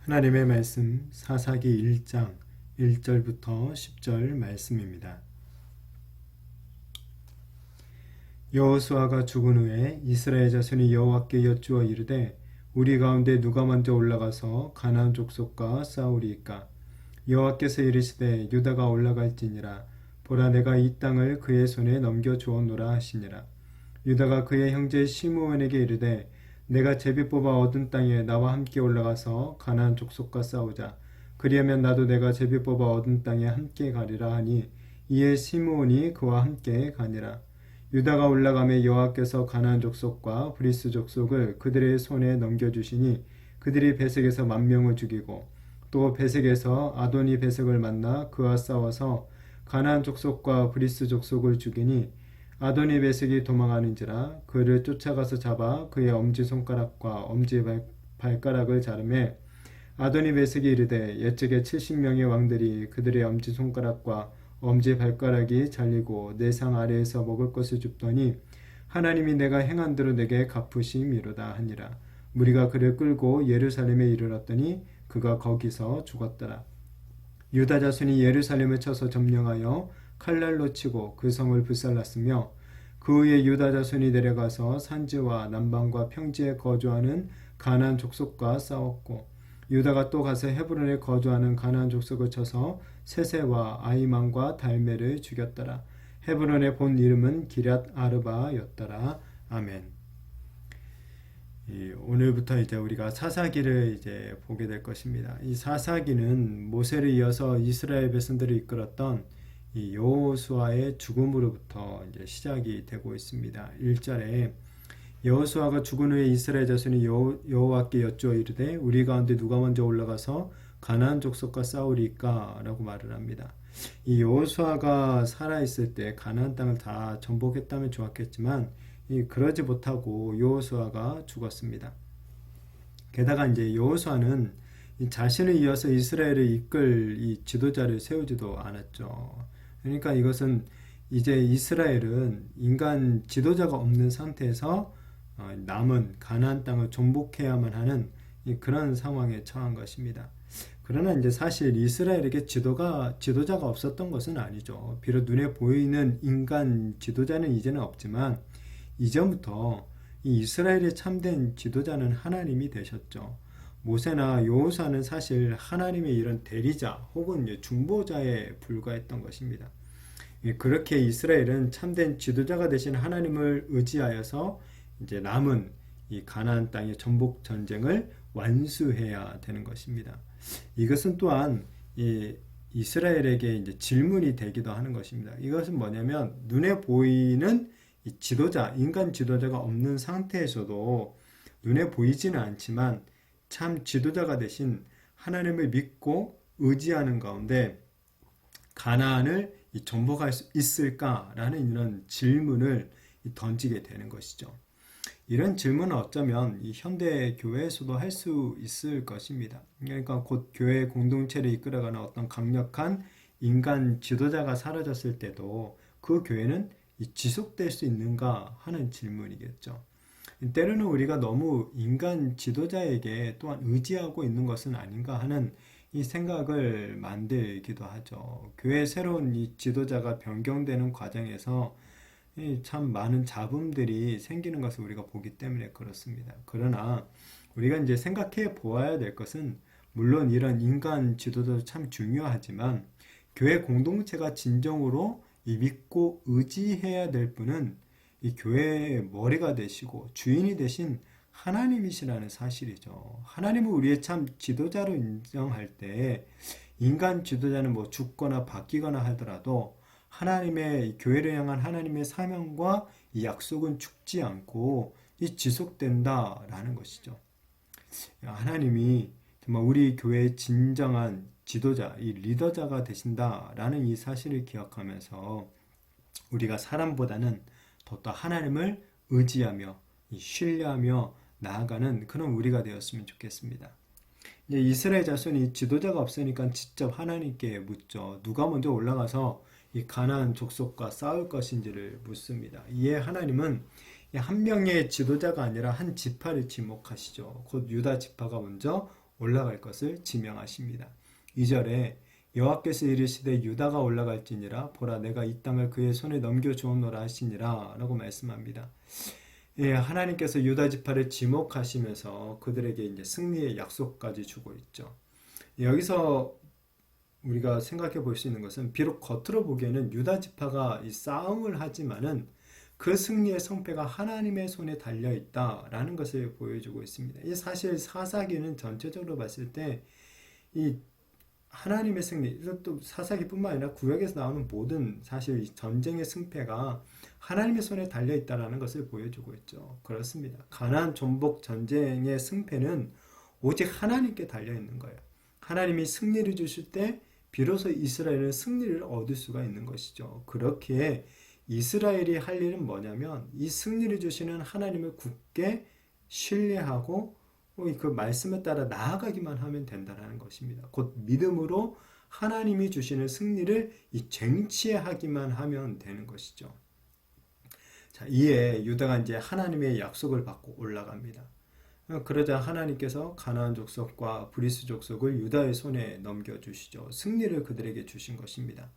하나님의 말씀 사사기 1장 1절부터 10절 말씀입니다. 여호수아가 죽은 후에 이스라엘 자손이 여호와께 여쭈어 이르되 우리 가운데 누가 먼저 올라가서 가나안 족속과 싸우리이까. 여호와께서 이르시되 유다가 올라갈지니라. 보라, 내가 이 땅을 그의 손에 넘겨 주었노라 하시니라. 유다가 그의 형제 시므온에게 이르되 내가 제비 뽑아 얻은 땅에 나와 함께 올라가서 가나안 족속과 싸우자. 그리하면 나도 내가 제비 뽑아 얻은 땅에 함께 가리라 하니 이에 시므온이 그와 함께 가니라. 유다가 올라가매 여호와께서 가나안 족속과 브리스 족속을 그들의 손에 넘겨주시니 그들이 베색에서 10,000명을 죽이고 또 베색에서 아도니 베색을 만나 그와 싸워서 가나안 족속과 브리스 족속을 죽이니 아도니 베색이 도망하는지라. 그를 쫓아가서 잡아 그의 엄지손가락과 엄지발가락을 자르매 아도니 베색이 이르되 옛적에 70명의 왕들이 그들의 엄지손가락과 엄지발가락이 잘리고 내 상 아래에서 먹을 것을 줍더니 하나님이 내가 행한 대로 내게 갚으심이로다 하니라. 무리가 그를 끌고 예루살렘에 이르렀더니 그가 거기서 죽었더라. 유다 자손이 예루살렘을 쳐서 점령하여 칼날로 치고 그 성을 불살랐으며 그 후에 유다 자손이 내려가서 산지와 남방과 평지에 거주하는 가나안 족속과 싸웠고 유다가 또 가서 헤브론에 거주하는 가나안 족속을 쳐서 세세와 아이만과 달메를 죽였더라. 헤브론의 본 이름은 기럇 아르바였더라. 아멘. 오늘부터 이제 우리가 사사기를 이제 보게 될 것입니다. 이 사사기는 모세를 이어서 이스라엘 백성들을 이끌었던 이 여호수아의 죽음으로부터 이제 시작이 되고 있습니다. 1절에 여호수아가 죽은 후에 이스라엘 자손이 여호와께 여쭈어 이르되 우리 가운데 누가 먼저 올라가서 가나안 족속과 싸우리까 라고 말을 합니다. 이 여호수아가 살아있을 때 가나안 땅을 다 정복했다면 좋았겠지만 그러지 못하고 여호수아가 죽었습니다. 게다가 이제 여호수아는 자신을 이어서 이스라엘을 이끌 이 지도자를 세우지도 않았죠. 그러니까 이것은 이제 이스라엘은 인간 지도자가 없는 상태에서 남은 가나안 땅을 정복해야만 하는 그런 상황에 처한 것입니다. 그러나 이제 사실 이스라엘에게 지도자가 없었던 것은 아니죠. 비록 눈에 보이는 인간 지도자는 이제는 없지만 이전부터 이 이스라엘의 참된 지도자는 하나님이 되셨죠. 모세나 여호수아는 사실 하나님의 이런 대리자 혹은 중보자에 불과했던 것입니다. 그렇게 이스라엘은 참된 지도자가 되신 하나님을 의지하여서 이제 남은 이 가나안 땅의 정복 전쟁을 완수해야 되는 것입니다. 이것은 또한 이 이스라엘에게 이제 질문이 되기도 하는 것입니다. 이것은 뭐냐면 눈에 보이는 이 지도자, 인간 지도자가 없는 상태에서도 눈에 보이지는 않지만 참 지도자가 되신 하나님을 믿고 의지하는 가운데 가나안을 정복할 수 있을까라는 이런 질문을 던지게 되는 것이죠. 이런 질문은 어쩌면 이 현대 교회에서도 할 수 있을 것입니다. 그러니까 곧 교회 공동체를 이끌어가는 어떤 강력한 인간 지도자가 사라졌을 때도 그 교회는 지속될 수 있는가 하는 질문이겠죠. 때로는 우리가 너무 인간 지도자에게 또한 의지하고 있는 것은 아닌가 하는 이 생각을 만들기도 하죠. 교회의 새로운 이 지도자가 변경되는 과정에서 참 많은 잡음들이 생기는 것을 우리가 보기 때문에 그렇습니다. 그러나 우리가 이제 생각해 보아야 될 것은 물론 이런 인간 지도자도 참 중요하지만 교회 공동체가 진정으로 믿고 의지해야 될 분은 이 교회의 머리가 되시고 주인이 되신 하나님이시라는 사실이죠. 하나님은 우리의 참 지도자로 인정할 때 인간 지도자는 뭐 죽거나 바뀌거나 하더라도 하나님의 교회를 향한 하나님의 사명과 이 약속은 죽지 않고 지속된다라는 것이죠. 하나님이 정말 우리 교회의 진정한 지도자, 이 리더자가 되신다라는 이 사실을 기억하면서 우리가 사람보다는 더더 하나님을 의지하며 신뢰하며 나아가는 그런 우리가 되었으면 좋겠습니다. 이제 이스라엘 자손이 지도자가 없으니까 직접 하나님께 묻죠. 누가 먼저 올라가서 이 가나안 족속과 싸울 것인지를 묻습니다. 이에 하나님은 한 명의 지도자가 아니라 한 지파를 지목하시죠. 곧 유다 지파가 먼저 올라갈 것을 지명하십니다. 2절에 여호와께서 이르시되 유다가 올라갈지니라 보라 내가 이 땅을 그의 손에 넘겨주었노라 하시니라 라고 말씀합니다. 예, 하나님께서 유다 지파를 지목하시면서 그들에게 이제 승리의 약속까지 주고 있죠. 여기서 우리가 생각해 볼 수 있는 것은 비록 겉으로 보기에는 유다 지파가 이 싸움을 하지만은 그 승리의 성패가 하나님의 손에 달려 있다라는 것을 보여주고 있습니다. 이 사실 사사기는 전체적으로 봤을 때 이 하나님의 승리, 또 사사기뿐만 아니라 구약에서 나오는 모든 사실 전쟁의 승패가 하나님의 손에 달려 있다라는 것을 보여주고 있죠. 그렇습니다. 가나안 전복 전쟁의 승패는 오직 하나님께 달려 있는 거예요. 하나님이 승리를 주실 때 비로소 이스라엘은 승리를 얻을 수가 있는 것이죠. 그렇기에 이스라엘이 할 일은 뭐냐면 이 승리를 주시는 하나님을 굳게 신뢰하고 그 말씀에 따라 나아가기만 하면 된다는 것입니다. 곧 믿음으로 하나님이 주시는 승리를 쟁취하기만 하면 되는 것이죠. 자, 이에 유다가 이제 하나님의 약속을 받고 올라갑니다. 그러자 하나님께서 가나안 족속과 브리스 족속을 유다의 손에 넘겨주시죠. 승리를 그들에게 주신 것입니다.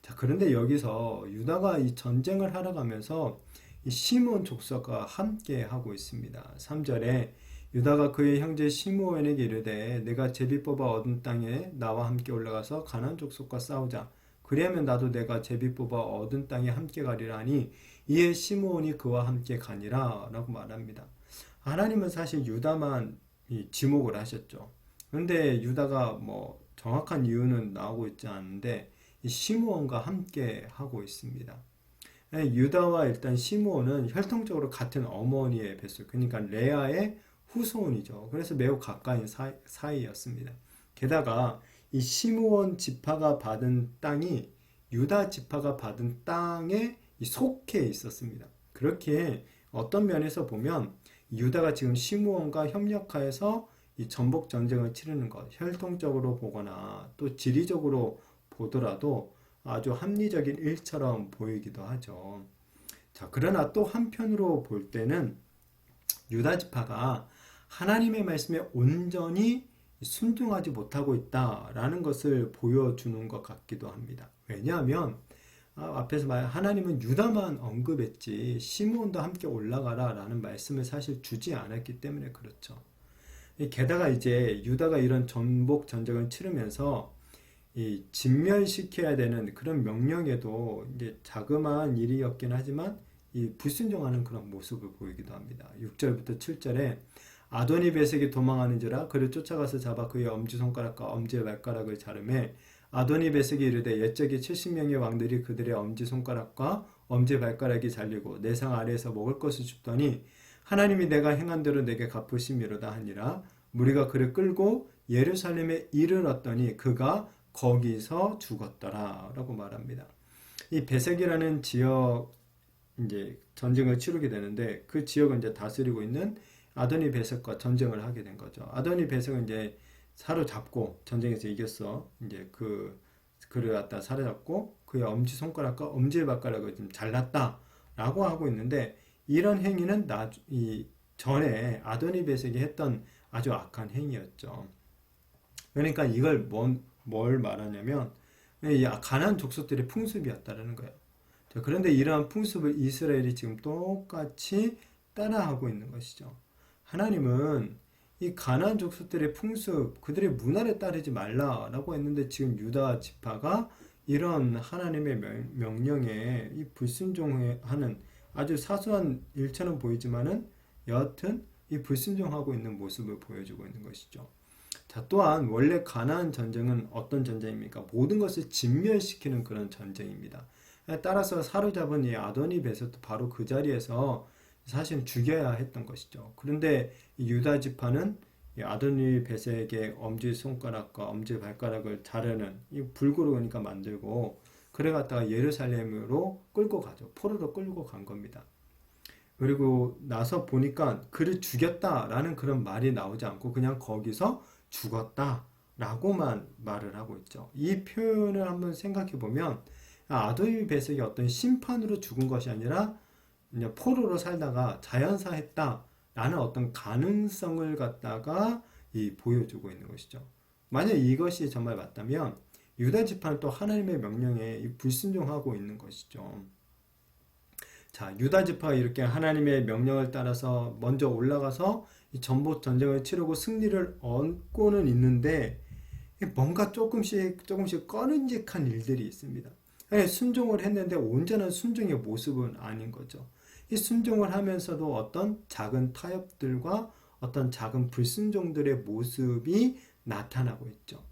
자, 그런데 여기서 유다가 이 전쟁을 하러 가면서 이 시므온 족속과 함께 하고 있습니다. 3절에 유다가 그의 형제 시므온에게 이르되 내가 제비 뽑아 얻은 땅에 나와 함께 올라가서 가나안 족속과 싸우자. 그리하면 나도 내가 제비 뽑아 얻은 땅에 함께 가리라 하니 이에 시므온이 그와 함께 가니라 라고 말합니다. 하나님은 사실 유다만 지목을 하셨죠. 그런데 유다가 뭐 정확한 이유는 나오고 있지 않은데 시므온과 함께 하고 있습니다. 유다와 일단 시므온은 혈통적으로 같은 어머니의 뱃속, 그러니까 레아의 후손이죠. 그래서 매우 가까운 사이였습니다. 게다가 이 시므온 지파가 받은 땅이 유다 지파가 받은 땅에 속해 있었습니다. 그렇게 어떤 면에서 보면 유다가 지금 시므온과 협력하여서 이 전복 전쟁을 치르는 것, 혈통적으로 보거나 또 지리적으로 보더라도 아주 합리적인 일처럼 보이기도 하죠. 자, 그러나 또 한편으로 볼 때는 유다 지파가 하나님의 말씀에 온전히 순종하지 못하고 있다라는 것을 보여주는 것 같기도 합니다. 왜냐하면 앞에서 말 하나님은 유다만 언급했지 시므온도 함께 올라가라 라는 말씀을 사실 주지 않았기 때문에 그렇죠. 게다가 이제 유다가 이런 전복 전쟁을 치르면서 이 진멸시켜야 되는 그런 명령에도 이제 자그마한 일이었긴 하지만 이 불순종하는 그런 모습을 보이기도 합니다. 6절부터 7절에 아도니 베섹이 도망하는지라 그를 쫓아가서 잡아 그의 엄지손가락과 엄지발가락을 자르매 아도니 베섹이 이르되 옛적에 70명의 왕들이 그들의 엄지손가락과 엄지발가락이 잘리고 내 상 아래에서 먹을 것을 줍더니 하나님이 내가 행한 대로 내게 갚으심이로다 하니라. 무리가 그를 끌고 예루살렘에 이르렀더니 그가 거기서 죽었더라 라고 말합니다. 이 베섹이라는 지역 이제 전쟁을 치르게 되는데 그 지역을 이제 다스리고 있는 아도니 베섹과 전쟁을 하게 된 거죠. 아도니 베섹은 이제 사로잡고 전쟁에서 이겼어. 이제 그를 갖다 사로잡고 그의 엄지 손가락과 엄지 발가락을 좀 잘랐다라고 하고 있는데 이런 행위는 이 전에 아도니 베섹이 했던 아주 악한 행위였죠. 그러니까 이걸 뭘 말하냐면 이 가나안 족속들의 풍습이었다라는 거예요. 그런데 이러한 풍습을 이스라엘이 지금 똑같이 따라하고 있는 것이죠. 하나님은 이 가나안 족속들의 풍습, 그들의 문화를 따르지 말라라고 했는데 지금 유다 지파가 이런 하나님의 명령에 이 불순종하는 아주 사소한 일처럼 보이지만은 여하튼 이 불순종하고 있는 모습을 보여주고 있는 것이죠. 자, 또한 원래 가나안 전쟁은 어떤 전쟁입니까? 모든 것을 진멸시키는 그런 전쟁입니다. 따라서 사로잡은 이 아도니 베섹도 바로 그 자리에서 사실 죽여야 했던 것이죠. 그런데 이 유다 지파는 이 아도니 베섹의 엄지손가락과 엄지발가락을 자르는 이 불구르니까 만들고 그래 갖다가 예루살렘으로 끌고 가죠. 포로로 끌고 간 겁니다. 그리고 나서 보니까 그를 죽였다라는 그런 말이 나오지 않고 그냥 거기서 죽었다라고만 말을 하고 있죠. 이 표현을 한번 생각해 보면 아도니 베섹이 어떤 심판으로 죽은 것이 아니라 포로로 살다가 자연사했다라는 어떤 가능성을 갖다가 보여주고 있는 것이죠. 만약 이것이 정말 맞다면 유다 지파는 또 하나님의 명령에 불순종하고 있는 것이죠. 자, 유다 지파가 이렇게 하나님의 명령을 따라서 먼저 올라가서 이 전복 전쟁을 치르고 승리를 얻고는 있는데 뭔가 조금씩 꺼림직한 일들이 있습니다. 순종을 했는데 온전한 순종의 모습은 아닌 거죠. 이 순종을 하면서도 어떤 작은 타협들과 어떤 작은 불순종들의 모습이 나타나고 있죠.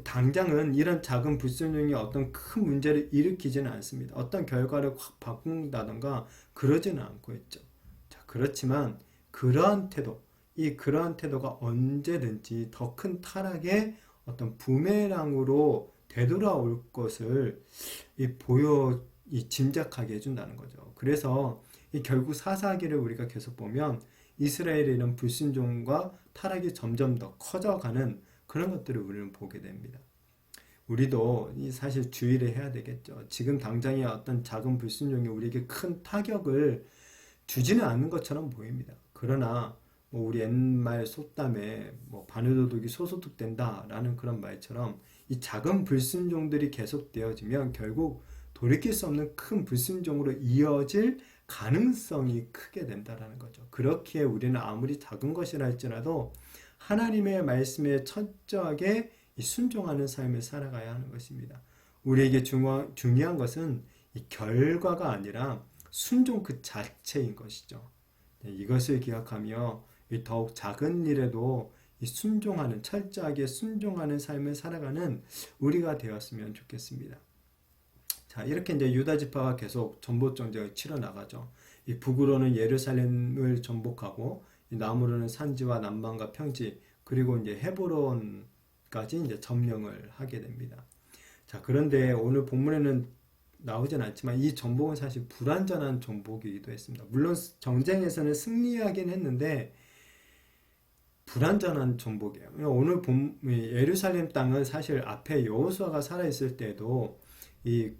당장은 이런 작은 불순종이 어떤 큰 문제를 일으키지는 않습니다. 어떤 결과를 확 바꾼다던가 그러지는 않고 있죠. 자, 그렇지만 그러한 태도가 언제든지 더 큰 타락의 어떤 부메랑으로 되돌아올 것을 짐작하게 해준다는 거죠. 그래서 결국 사사기를 우리가 계속 보면 이스라엘의 이런 불순종과 타락이 점점 더 커져가는 그런 것들을 우리는 보게 됩니다. 우리도 사실 주의를 해야 되겠죠. 지금 당장의 어떤 작은 불순종이 우리에게 큰 타격을 주지는 않는 것처럼 보입니다. 그러나 우리 옛말 속담에 바늘도둑이 소소득된다라는 그런 말처럼 이 작은 불순종들이 계속되어지면 결국 돌이킬 수 없는 큰 불순종으로 이어질 가능성이 크게 된다라는 거죠. 그렇기에 우리는 아무리 작은 것이라 할지라도 하나님의 말씀에 철저하게 순종하는 삶을 살아가야 하는 것입니다. 우리에게 중요한 것은 이 결과가 아니라 순종 그 자체인 것이죠. 이것을 기억하며 더욱 작은 일에도 철저하게 순종하는 삶을 살아가는 우리가 되었으면 좋겠습니다. 자, 이렇게 이제 유다 지파가 계속 전복 전쟁을 치러 나가죠. 이 북으로는 예루살렘을 전복하고 이 남으로는 산지와 남방과 평지 그리고 이제 헤브론까지 이제 점령을 하게 됩니다. 자, 그런데 오늘 본문에는 나오진 않지만 이 전복은 사실 불완전한 전복이기도 했습니다. 물론 전쟁에서는 승리하긴 했는데 불완전한 전복이에요. 오늘 예루살렘 땅은 사실 앞에 여호수아가 살아있을 때도 이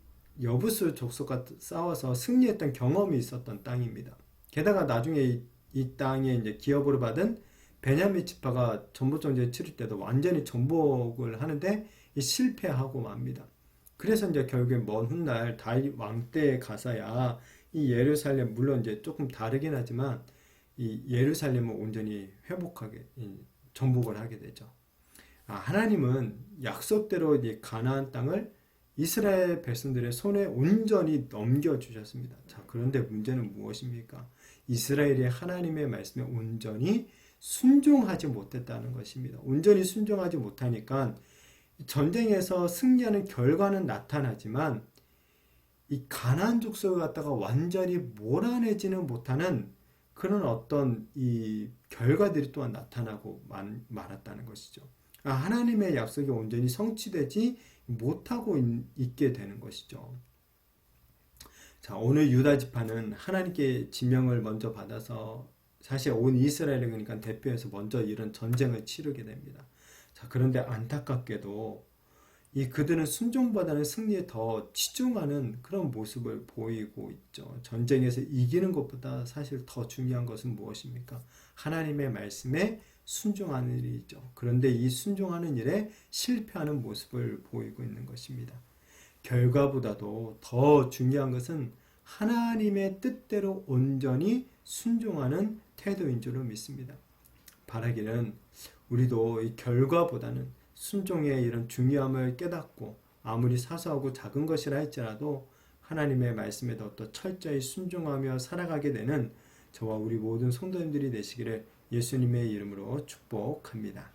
여부스 족속과 싸워서 승리했던 경험이 있었던 땅입니다. 게다가 나중에 이 땅에 이제 기업으로 받은 베냐민 지파가 전복 전쟁을 치를 때도 완전히 전복을 하는데 실패하고 맙니다. 그래서 이제 결국에 먼 훗날 다윗 왕 때에 가서야 이 예루살렘 물론 이제 조금 다르긴 하지만 이 예루살렘을 온전히 회복하게 정복을 하게 되죠. 하나님은 약속대로 이 가나안 땅을 이스라엘 백성들의 손에 온전히 넘겨주셨습니다. 자, 그런데 문제는 무엇입니까? 이스라엘이 하나님의 말씀에 온전히 순종하지 못했다는 것입니다. 온전히 순종하지 못하니까 전쟁에서 승리하는 결과는 나타나지만 이 가나안 족속을 갖다가 완전히 몰아내지는 못하는 그런 어떤 이 결과들이 또한 나타나고 말았다는 것이죠. 하나님의 약속이 온전히 성취되지 못하고 있게 되는 것이죠. 자, 오늘 유다 지파는 하나님께 지명을 먼저 받아서 사실 온 이스라엘을 그러니까 대표해서 먼저 이런 전쟁을 치르게 됩니다. 자, 그런데 안타깝게도 그들은 순종보다는 승리에 더 치중하는 그런 모습을 보이고 있죠. 전쟁에서 이기는 것보다 사실 더 중요한 것은 무엇입니까? 하나님의 말씀에 순종하는 일이죠. 그런데 이 순종하는 일에 실패하는 모습을 보이고 있는 것입니다. 결과보다도 더 중요한 것은 하나님의 뜻대로 온전히 순종하는 태도인 줄로 믿습니다. 바라기는 우리도 이 결과보다는 순종의 이런 중요함을 깨닫고 아무리 사소하고 작은 것이라 할지라도 하나님의 말씀에 더 철저히 순종하며 살아가게 되는 저와 우리 모든 성도님들이 되시기를 예수님의 이름으로 축복합니다.